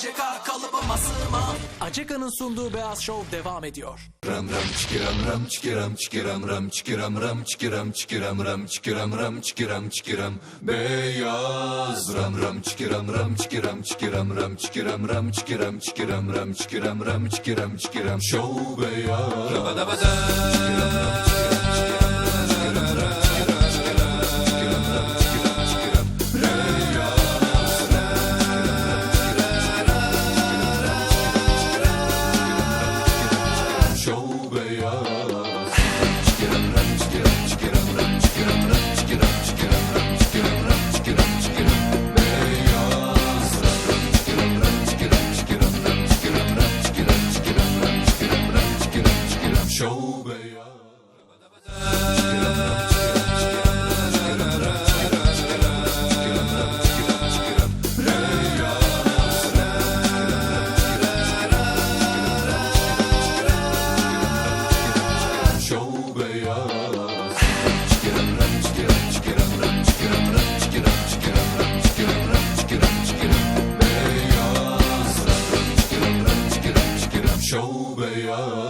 ACK kalıbıma sığmam. ACK'nın sunduğu Beyaz Show devam ediyor. Ram ram çikiram ram çikiram çikiram ram çikiram ram çikiram çikiram ram çikiram ram çikiram çikiram beyaz ram ram çikiram ram çikiram çikiram ram çikiram ram çikiram çikiram ram çikiram ram çikiram çikiram show beyaz rabadabada show beyaz